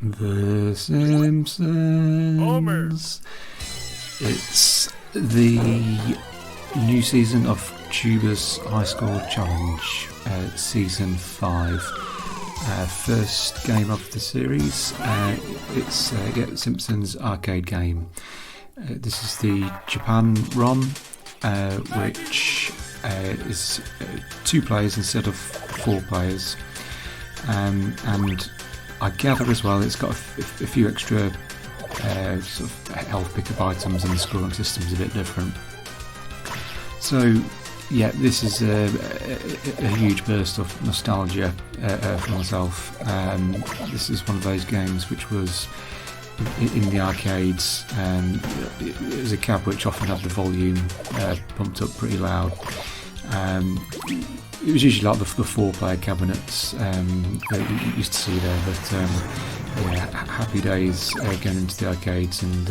The Simpsons. Homer. It's the new season of Tuber's High Score Challenge, Season 5. First game of the series. It's Simpsons arcade game. This is the Japan ROM, which is 2 players instead of 4 players. And I gather as well it's got a few extra sort of health pickup items, and the scoring system's a bit different. So yeah, this is a huge burst of nostalgia for myself. This is one of those games which was in the arcades. It was a cab which often had the volume pumped up pretty loud. It was usually like the 4-player cabinets that you used to see there, but yeah, happy days going into the arcades and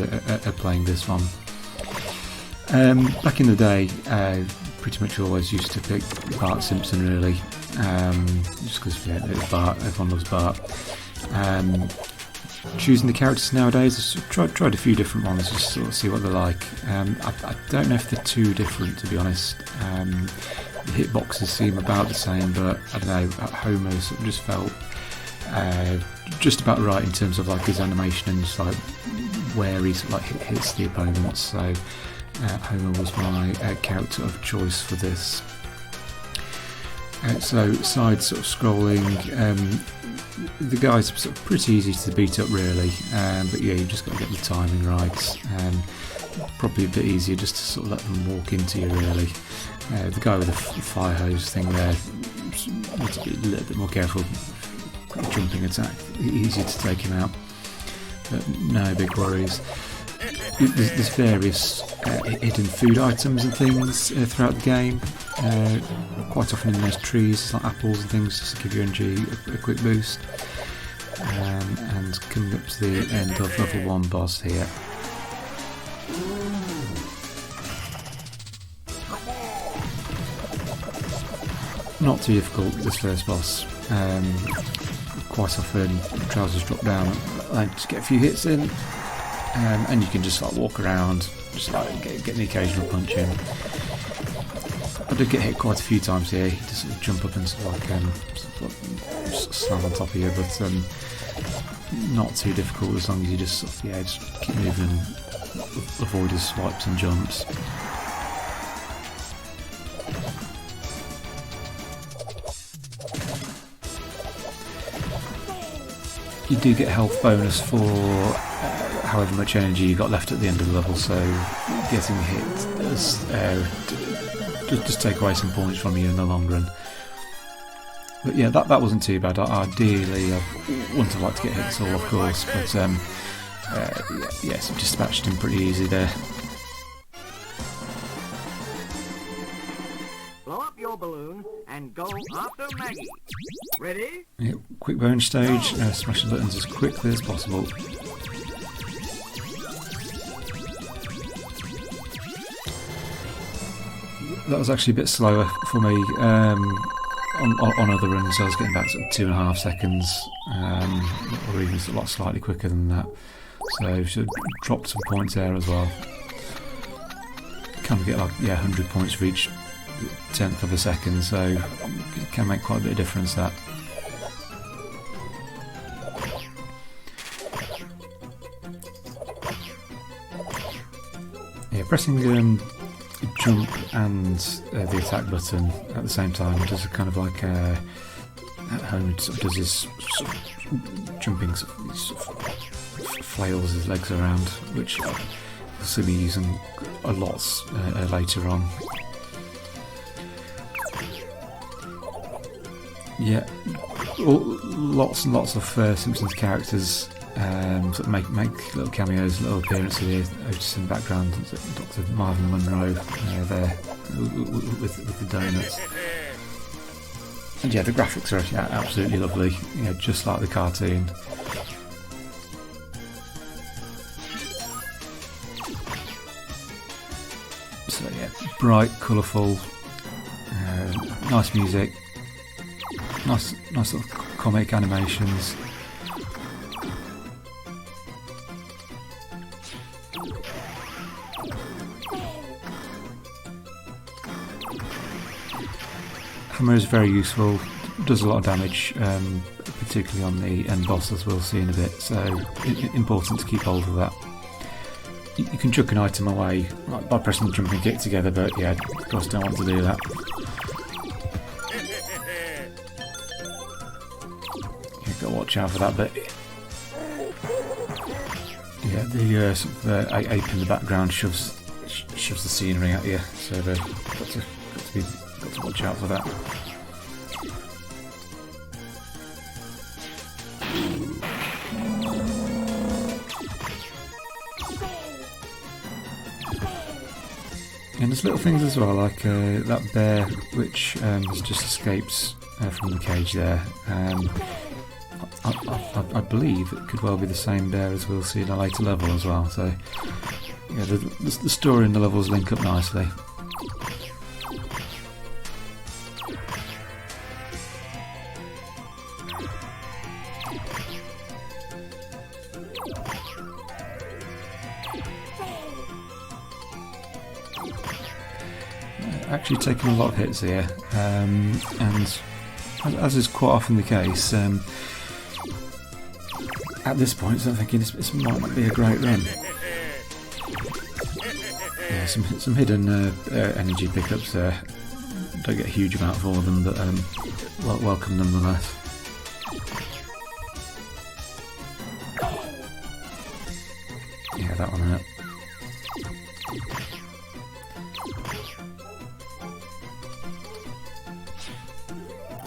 playing this one. Back in the day, pretty much always used to pick Bart Simpson really, just because it's Bart, everyone loves Bart. Choosing the characters nowadays, I've tried a few different ones just to sort of see what they're like. I don't know if they're too different, to be honest. The hitboxes seem about the same, but I don't know, Homer sort of just felt just about right in terms of like his animation and just like where he sort of like hits the opponents. So Homer was my character of choice for this. So side sort of scrolling, the guys are sort of pretty easy to beat up really, but yeah, you've just got to get the timing right. Probably a bit easier just to sort of let them walk into you really. The guy with the fire hose thing there needs to be a little bit more careful. Jumping attack, easier to take him out, but no big worries. There's various hidden food items and things throughout the game, quite often in those trees, like apples and things, just to give your energy a quick boost. And coming up to the end of level 1 boss here. Not too difficult, this first boss. Quite often trousers drop down, and just get a few hits in, and you can just like walk around, just like get the occasional punch in. I did get hit quite a few times here. You just sort of jump up and sort of slam on top of you, but not too difficult as long as you just sort of, just keep moving and avoid his swipes and jumps. You do get a health bonus for however much energy you got left at the end of the level, so getting hit does just take away some points from you in the long run. But yeah, that wasn't too bad. Ideally, I wouldn't have liked to get hit at all, of course, but yes, I dispatched him pretty easy there. Blow up your balloon and go after Maggie. Ready? Yeah, quick bonus stage, smash the buttons as quickly as possible. That was actually a bit slower for me. On other runs I was getting back to 2.5 seconds, or even a lot slightly quicker than that. So should have dropped some points there as well. Kind of get like 100 points for each 10th of a second, so it can make quite a bit of difference that. Yeah, pressing jump and the attack button at the same time does a kind of like at home sort of does his sort of jumping sort of flails his legs around, which you'll see me using a lot later on. Yeah, lots and lots of Simpsons characters sort of make little cameos, little appearances here. Just in the background, Dr. Marvin Monroe there with the donuts. And yeah, the graphics are absolutely lovely, just like the cartoon. So yeah, bright, colourful, nice music. Nice little comic animations. platformer is very useful, does a lot of damage, particularly on the end boss, as we'll see in a bit, so important to keep hold of that. You can chuck an item away by pressing the jump and kick together, but yeah, of course don't want to do that. You've got to watch out for that bit. Yeah, the sort of, ape in the background shoves the scenery at you, so got to watch out for that. And there's little things as well, like that bear which has just escaped from the cage there. I believe it could well be the same bear as we'll see in a later level as well. So yeah, the story and the levels link up nicely. Actually taking a lot of hits here, and as is quite often the case, at this point I'm thinking this might not be a great run. Yeah, some hidden energy pickups there. Don't get a huge amount for them, but welcome nonetheless. Yeah, that one hurt.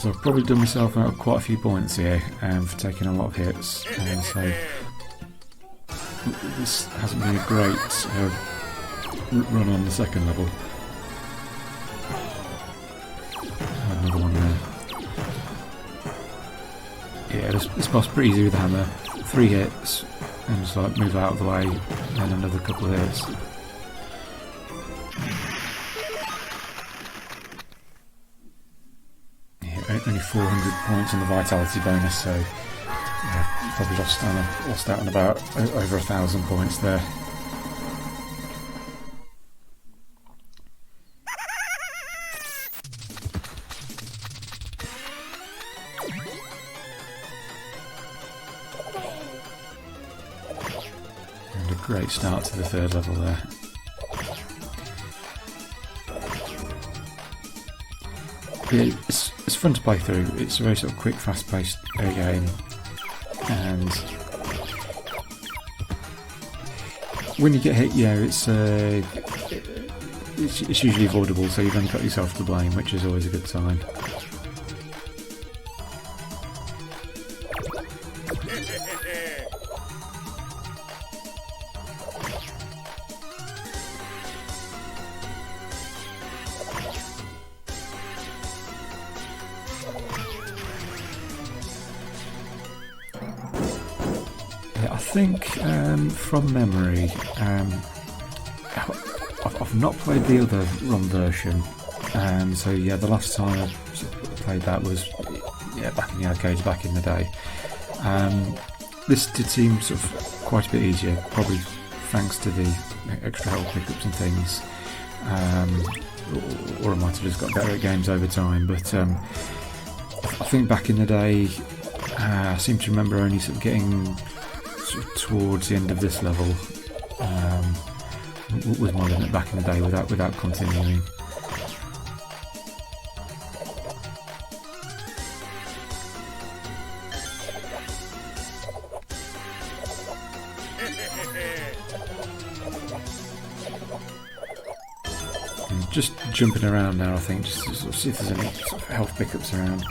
So I've probably done myself out quite a few points here for taking a lot of hits, so this hasn't been a great run on the second level. Another one there. Yeah, this boss pretty easy with the hammer. 3 hits and just like move out of the way, and another couple of hits. Only 400 points on the vitality bonus, so yeah, probably lost out on about over 1,000 points there. And a great start to the third level there. Yeah, it's fun to play through. It's a very sort of quick, fast-paced game, and when you get hit, yeah, it's usually avoidable. So you've only got yourself to blame, which is always a good sign. I think from memory, I've not played the other ROM version, so yeah, the last time I played that was back in the arcades back in the day. This did seem sort of quite a bit easier, probably thanks to the extra health pickups and things, or I might have just got better at games over time, but I think back in the day I seem to remember only sort of getting towards the end of this level was my limit back in the day without continuing. And just jumping around now, I think, just to sort of see if there's any sort of health pickups around.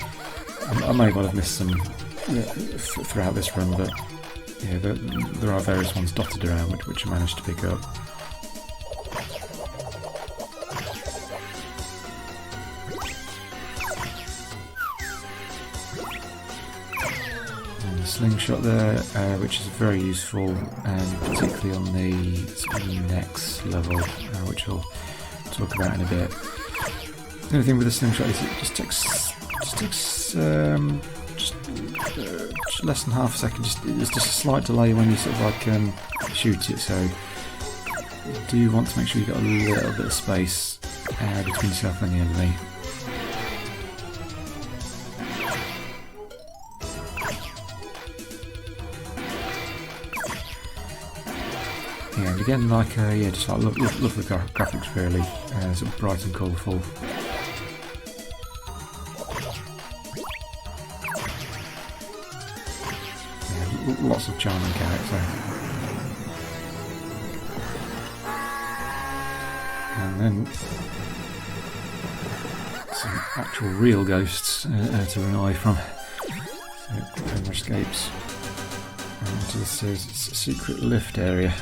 I may well have missed some throughout this run, but yeah, there are various ones dotted around which I managed to pick up. And the slingshot there, which is very useful, particularly on the next level, which I'll talk about in a bit. The only thing with the slingshot is it just takes just less than half a second. There's just a slight delay when you sort of like shoot it, so you do want to make sure you've got a little bit of space between yourself and the enemy. Yeah, and again, like yeah, just like love the graphics really, sort of bright and colourful. Yeah, lots of charming character. And then some actual real ghosts to run away from. So Homer escapes into this secret lift area.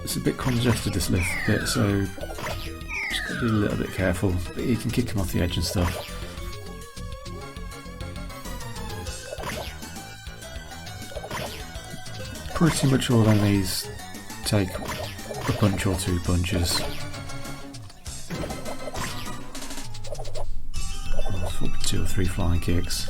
It's a bit congested, this lift bit, so just got to be a little bit careful. But you can kick them off the edge and stuff. Pretty much all enemies take a punch or two punches. Or 2 or 3 flying kicks.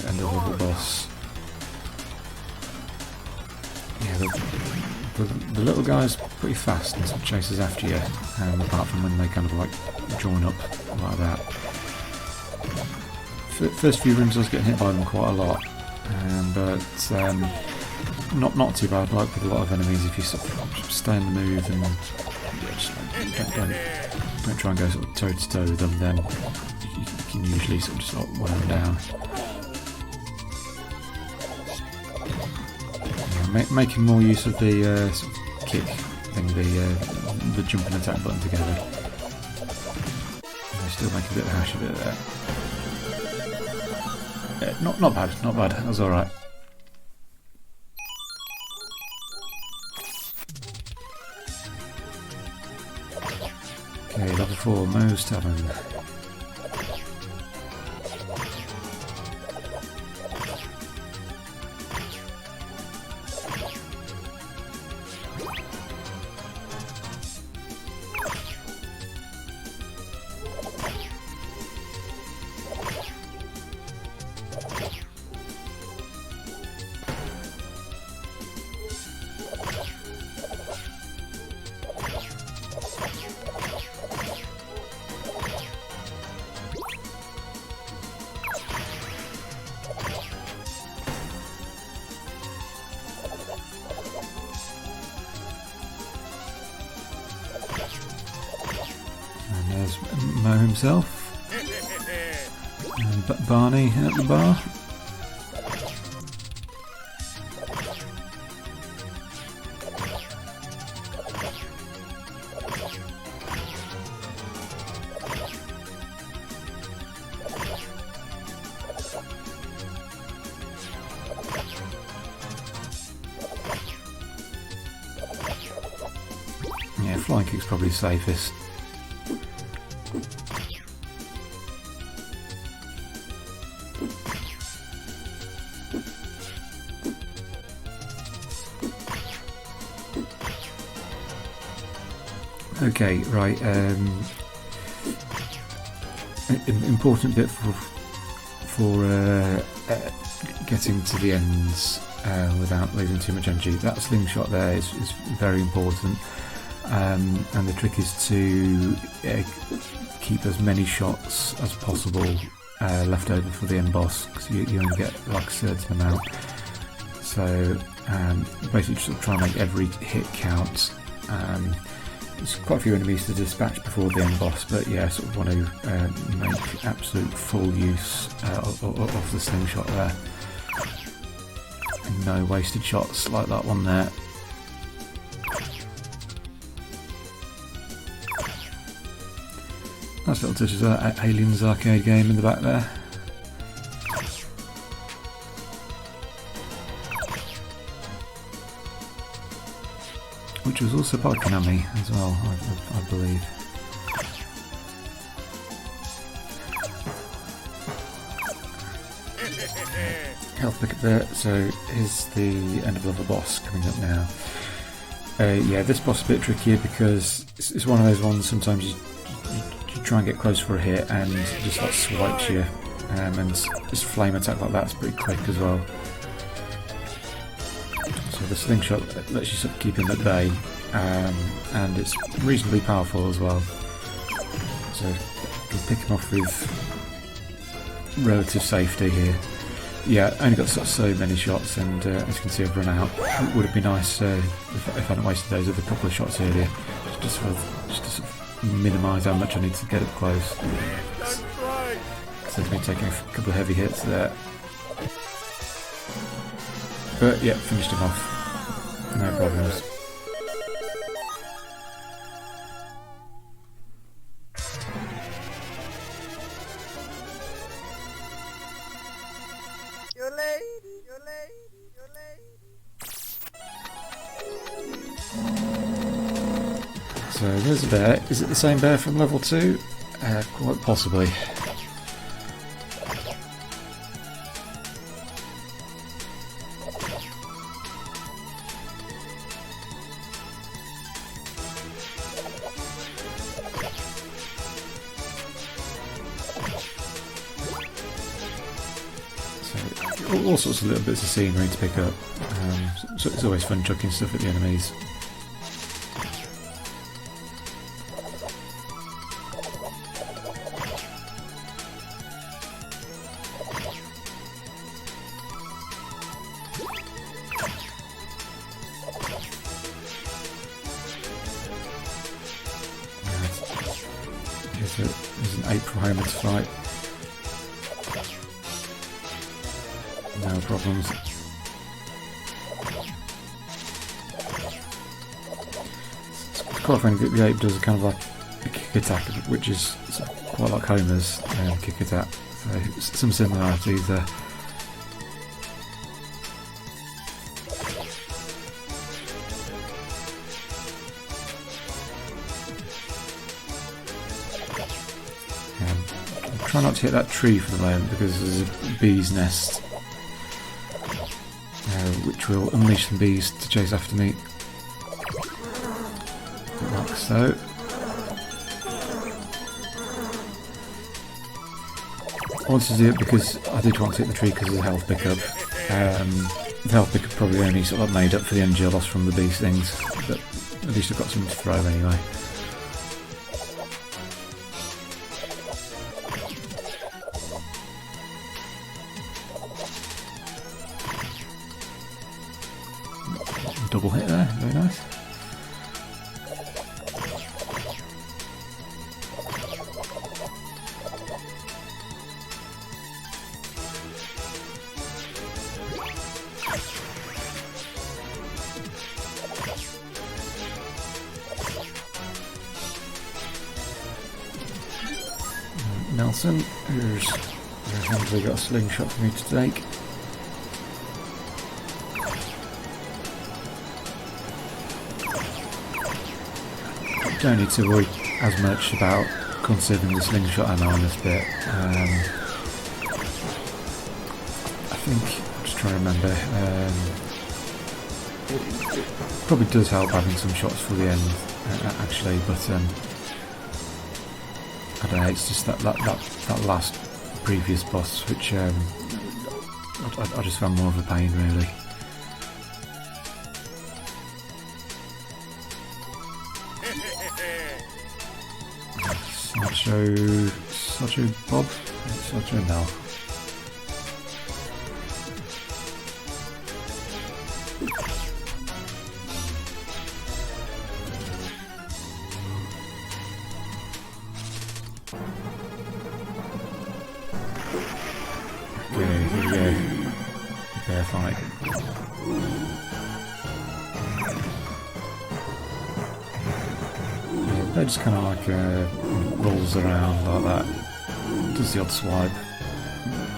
And the little boss. Yeah, the little guy's pretty fast and sort of chases after you, apart from when they kind of like join up like that. First few rooms I was getting hit by them quite a lot, but not too bad. Like with a lot of enemies, if you sort of stay in the move and yeah, just don't try and go sort of toe to toe with them, then you can usually sort of just like wear them down. Yeah, making more use of the sort of kick thing, the jump and attack button together. I still make a bit of a hash of it there. Not bad, that was alright. Okay, level 4, Moe's Tavern. And there's Moe himself, and Barney at the bar. Yeah, flying kick's probably safest. Okay, right. Important bit for getting to the ends without losing too much energy. That slingshot there is very important, and the trick is to keep as many shots as possible left over for the end boss, because you only get like a certain amount. So basically, just try and make every hit count. There's quite a few enemies to dispatch before the end boss, but yeah, I sort of want to make absolute full use of the slingshot there. And no wasted shots like that one there. Nice little touches of that Aliens arcade game in the back there. Which was also part of Konami as well, I believe. health pickup there. So here's the end of level boss coming up now. Yeah, this boss is a bit trickier because it's one of those ones sometimes you try and get close for a hit and it just like swipes you, and this flame attack like that's pretty quick as well. So the slingshot lets you sort of keep him at bay, and it's reasonably powerful as well. So you can pick him off with relative safety here. Yeah, only got sort of so many shots, and as you can see I've run out. It would have been nice if I hadn't wasted those with a couple of shots earlier, just to sort of minimise how much I need to get up close. So I've been taking a couple of heavy hits there. But yeah, finished him off. No problems. So there's a bear. Is it the same bear from level 2? Quite possibly. So all sorts of little bits of scenery to pick up. So it's always fun chucking stuff at the enemies. There's an April Homer to fight. No problems. It's quite funny that the ape does kind of like a kick attack, which is quite like Homer's kick attack. So some similarities there. Try not to hit that tree for the moment because there's a bee's nest which will unleash the bees to chase after me. Like so. I wanted to do it because I did want to hit the tree because of the health pickup. The health pickup probably only sort of made up for the energy I lost from the bee stings, but at least I've got something to throw anyway. Double hit there, very nice. Nelson, who's handily got a slingshot for me to take. Don't need to worry as much about conserving the slingshot ammo on this bit. I think, I'm just trying to remember, it probably does help having some shots for the end actually, but I don't know, it's just that last previous boss which I just found more of a pain really. Sacho Bob? Sacho Mel. Okay, here we go. Fair fight. They just kind of like rolls around like that, does the odd swipe.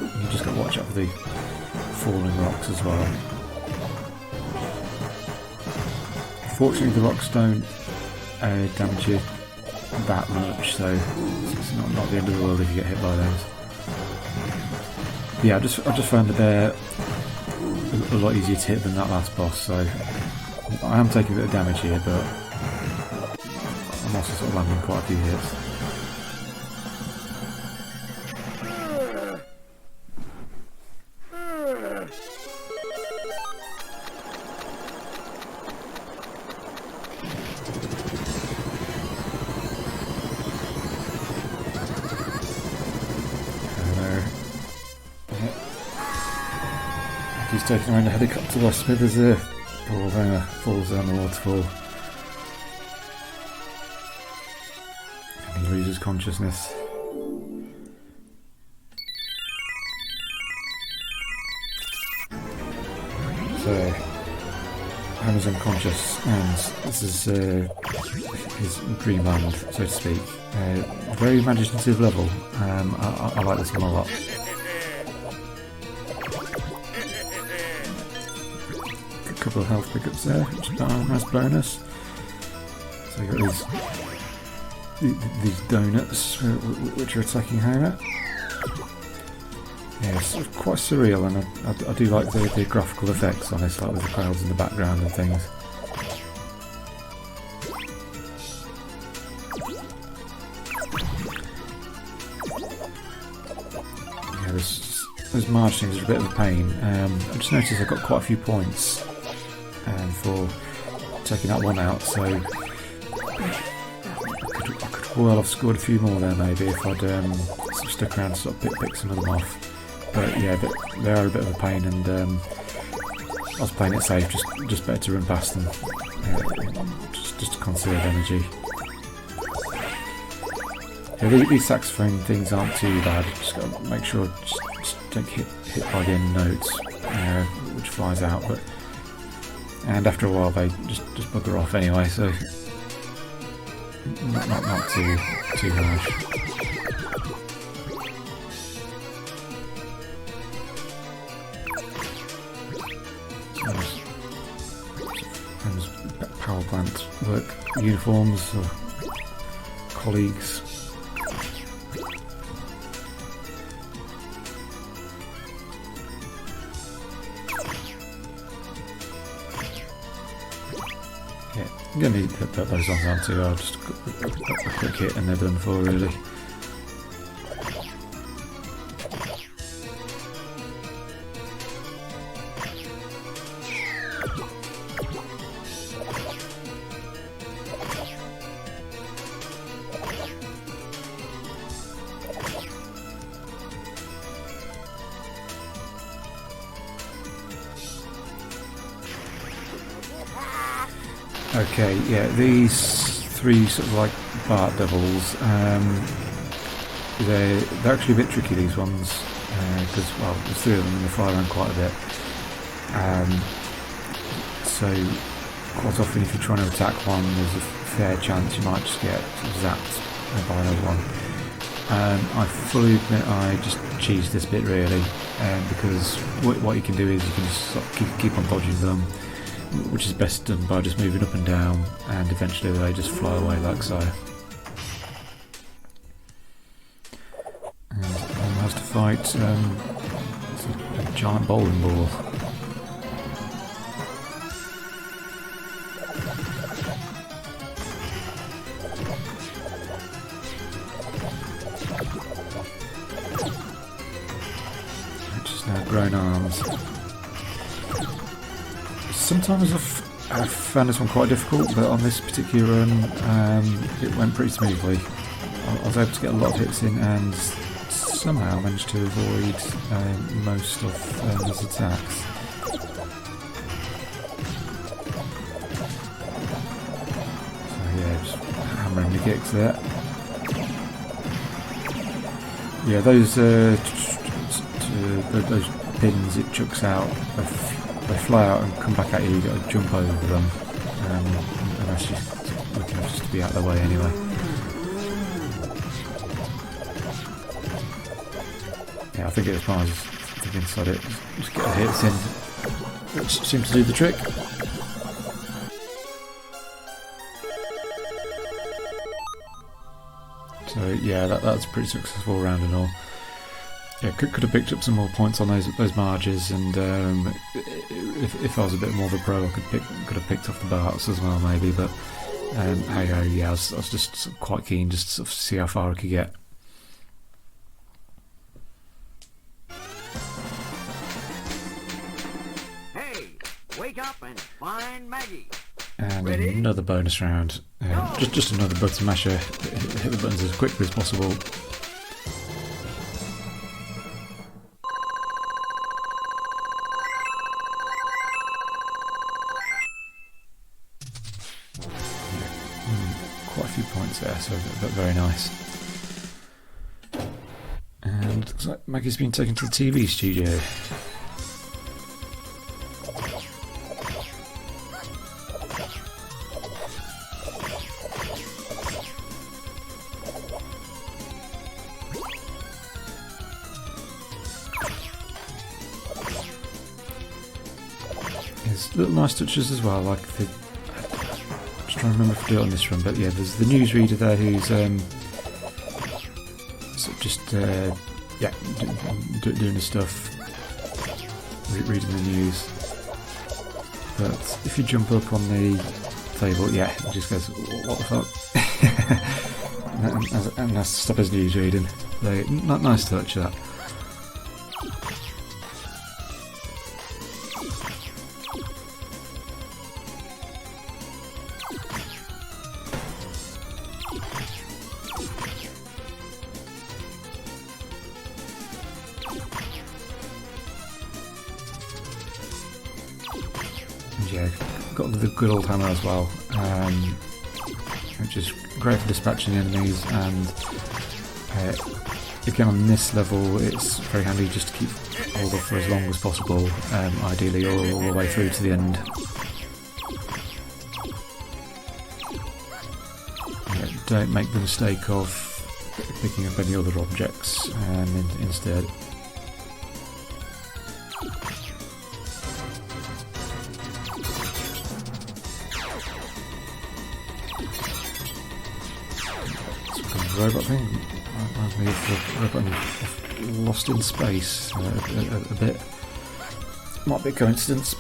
You just got to watch out for the falling rocks as well. Fortunately the rocks don't damage you that much, so it's not the end of the world if you get hit by those. But yeah, I just found the bear a lot easier to hit than that last boss, so I am taking a bit of damage here, but I'm also sort of landing quite a few hits. He's taking around a helicopter while Smithers poor Homer falls down the waterfall. And he loses consciousness. So, Homer's unconscious, and this is his dreamland, so to speak. Very imaginative level. I like this one a lot. Couple of health pickups there, which is a nice bonus. So you got these donuts which are attacking Homer. Yeah, it's sort of quite surreal, and I do like the graphical effects on this, like with the clouds in the background and things. Yeah, those Marge things are a bit of a pain. I just noticed I got quite a few points for taking that one out, so I could well have scored a few more there maybe if I'd sort of stuck around to sort of pick some of them off. But yeah, they are a bit of a pain, and I was playing it safe, just better to run past them, just to conserve energy. Yeah, these saxophone things aren't too bad, just got to make sure just don't get hit by the end notes, which flies out, and after a while they just bugger off anyway, so not too harsh. So power plant work uniforms or colleagues. I'm going to need to put those ones on too. I'll just a quick hit and they're done for, really. Okay, yeah, these three sort of like Bart devils, they're actually a bit tricky, these ones, because, well, there's three of them and they fly around quite a bit. So, quite often if you're trying to attack one, there's a fair chance you might just get zapped by another one. I fully admit I just cheesed this bit really, because what you can do is you can just sort of keep on dodging them, which is best done by just moving up and down, and eventually they just fly away like so. And one has to fight a giant bowling ball. Which is now grown arms. Sometimes I've found this one quite difficult, but on this particular run it went pretty smoothly. I was able to get a lot of hits in and somehow managed to avoid most of his attacks. So yeah, just hammering the kicks there. Yeah, those pins it chucks out, they fly out and come back at you. You've got to jump over them, unless you're looking just to be out of the way anyway. Yeah, I think it was fine. I think inside it, just get the hits in, which seems to do the trick. So yeah, that's a pretty successful round and all. Yeah, could have picked up some more points on those marges, and if I was a bit more of a pro, I could have picked off the Barts as well, maybe. But hey, yeah, I was just sort of quite keen just to sort of see how far I could get. Hey, wake up and find Maggie. And Ready? another bonus round. Just another button masher. Hit the buttons as quickly as possible. Quite a few points there, so very nice. And looks like Maggie's been taken to the TV studio. There's little nice touches as well, like the... I'm just trying to remember if I do it on this run, but yeah, there's the newsreader there who's sort of just doing his stuff, reading the news. But if you jump up on the table, yeah, he just goes, "What the fuck?" and has to stop his news reading. So, nice touch that. Yeah, got the good old hammer as well, which is great for dispatching enemies, and again on this level it's very handy just to keep hold of for as long as possible, ideally all the way through to the end. Yeah, don't make the mistake of picking up any other objects instead. Robot thing reminds me of the robot of Lost in Space a bit. Might be a coincidence.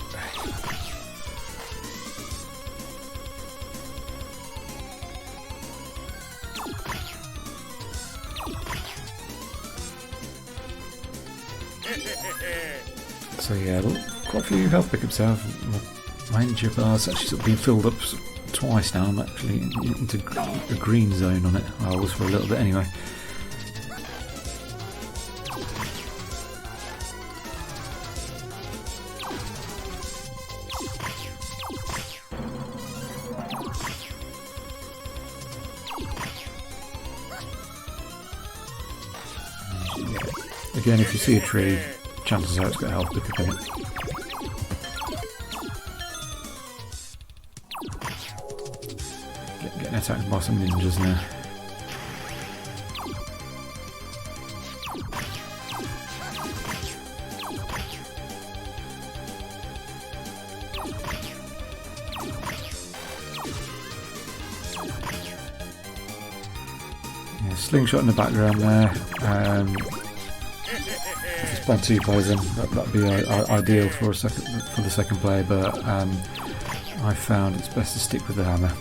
So yeah, quite a few health pickups there. My energy bar's actually sort of been filled up twice now. I'm actually into a green zone on it. I was for a little bit anyway. Again, if you see a tree, chances are it's got a health pickup in it. Getting attacked by some ninjas now. Yeah, Slingshot in the background there. If it's playing two players, then that'd be ideal for the second player, but I found it's best to stick with the hammer.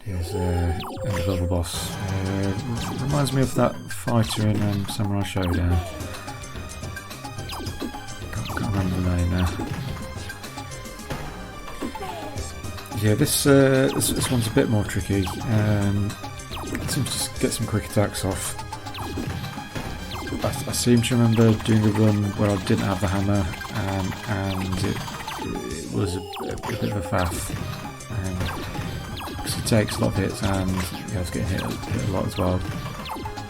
Here's the level boss. Reminds me of that fighter in Samurai Showdown. Can't remember the name now. Yeah, this one's a bit more tricky. Seems to just get some quick attacks off. I seem to remember doing a run where I didn't have the hammer, and it was a bit of a faff. Because it takes a lot of hits, and I was getting hit a lot as well.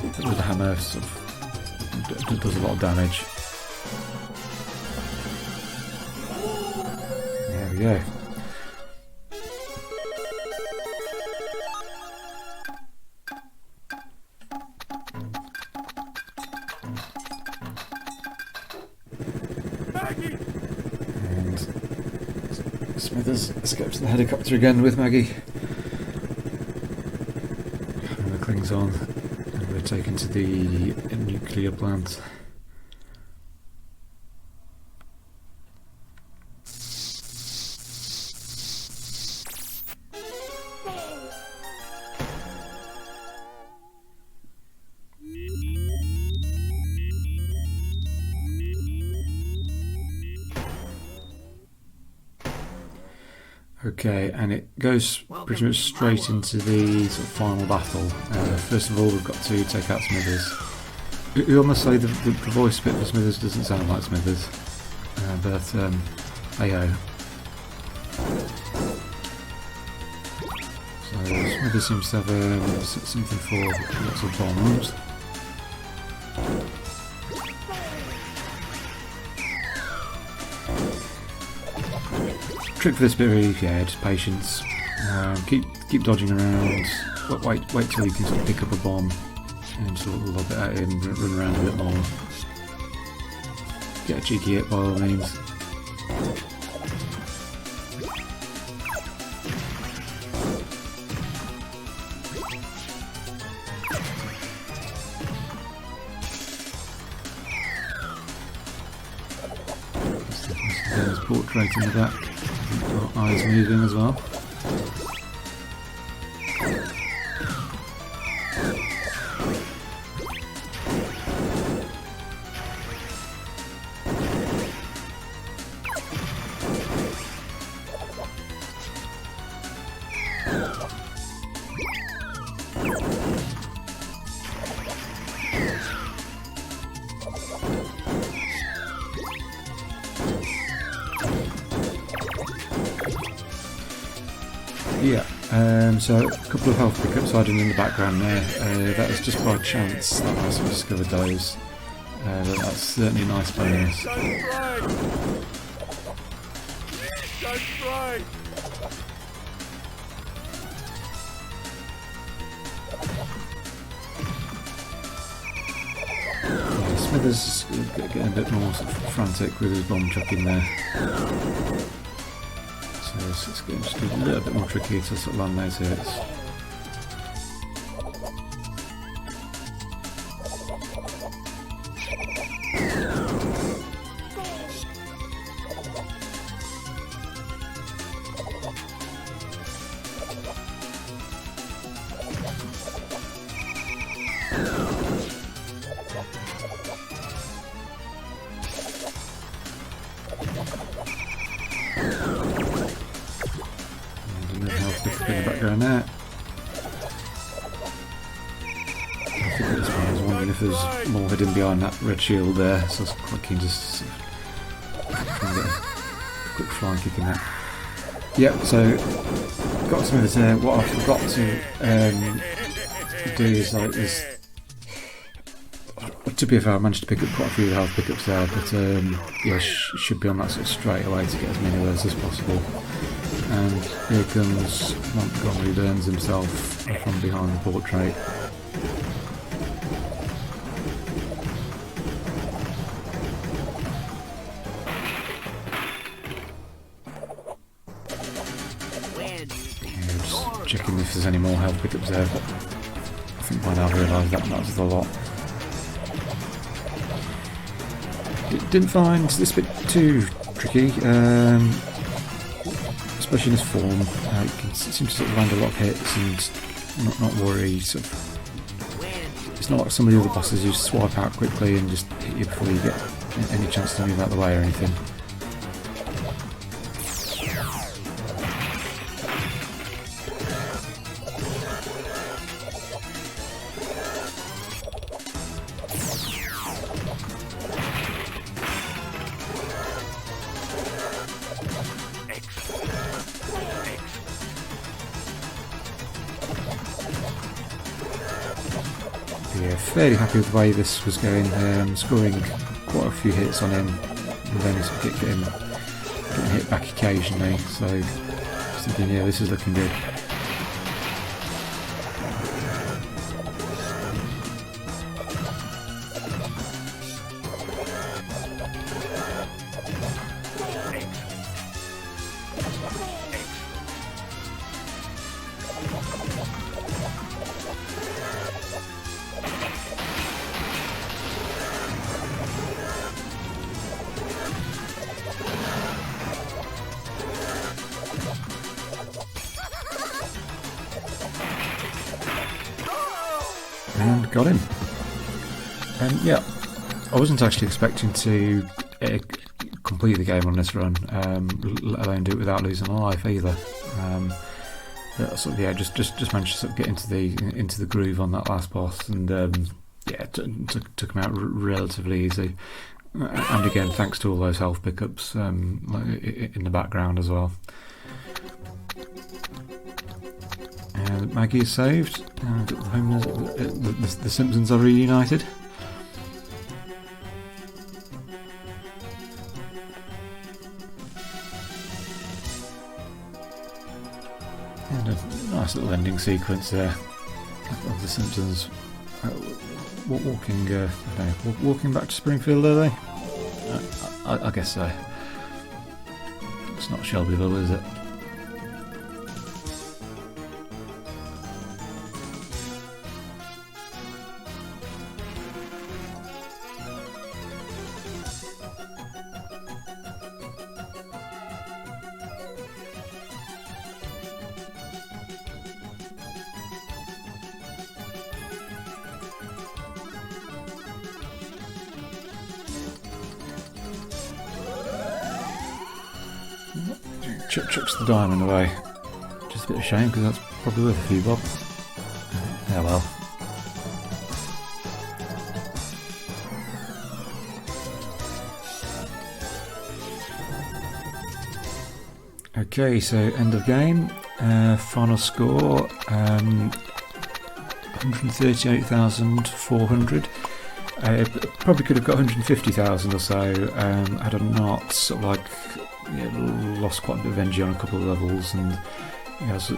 But with the hammer, sort of does a lot of damage. There we go. Smithers escapes the helicopter again with Maggie. Camera clings on, and we're taken to the nuclear plant. Okay, and it goes pretty much straight into the sort of final battle. First of all, we've got to take out Smithers. We almost say the voice bit for Smithers doesn't sound like Smithers, but hey-ho. So Smithers seems to have something for lots of bombs. Trick for this bit really, yeah, just patience. Keep dodging around. Wait till you can sort of pick up a bomb and sort of lob it at him, run around a bit more. Get a cheeky hit by all means. There's portrait in the back. Eyes moving as well. Yeah, so a couple of health pickups hiding in the background there. That was just by chance that I sort of discovered those. But that's certainly a nice bonus. Yeah, Smithers is getting a bit more sort of frantic with his bomb chucking there. So it's getting just a little bit more tricky to sort of land those hits. In the background there. I think at this point I was wondering if there's more hidden behind that red shield there, so I was quite keen to just try and get a quick flying kick in that. Yep, so got some of this there. What I forgot to do is to be fair, I managed to pick up quite a few health pickups there, but yeah, should be on that sort of straight away to get as many of those as possible. And here comes Montgomery, burns himself from behind the portrait. Yeah, just checking if there's any more health pickups there, but I think by now I've realised that was a lot. Didn't find this bit too tricky. Especially in his form, he can seem to sort of land a lot of hits and not worry. Sort of, it's not like some of the other bosses who swipe out quickly and just hit you before you get any chance to move out of the way or anything. Yeah, fairly happy with the way this was going, scoring quite a few hits on him and then sort of getting hit back occasionally, so just thinking, yeah, this is looking good. And got him. And yeah, I wasn't actually expecting to complete the game on this run, let alone do it without losing a life either. Just managed to sort of get into the groove on that last boss, and took him out relatively easy. And again, thanks to all those health pickups in the background as well. Maggie is saved, and the Simpsons are reunited. And a nice little ending sequence there of the Simpsons walking back to Springfield, are they? I guess so. It's not Shelbyville, is it? Chucks the diamond away. Just a bit of a shame, because that's probably worth a few bob. Yeah, well. Okay, so end of game. Final score 138,400. Probably could have got 150,000 or so had I not sort of like lost quite a bit of energy on a couple of levels, and I was a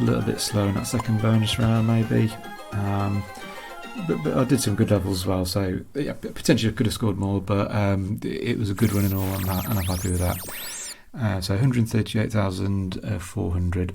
little bit slow in that second bonus round maybe. But I did some good levels as well, so yeah, potentially I could have scored more, but it was a good run in all on that, and I'm happy with that. So 138,400.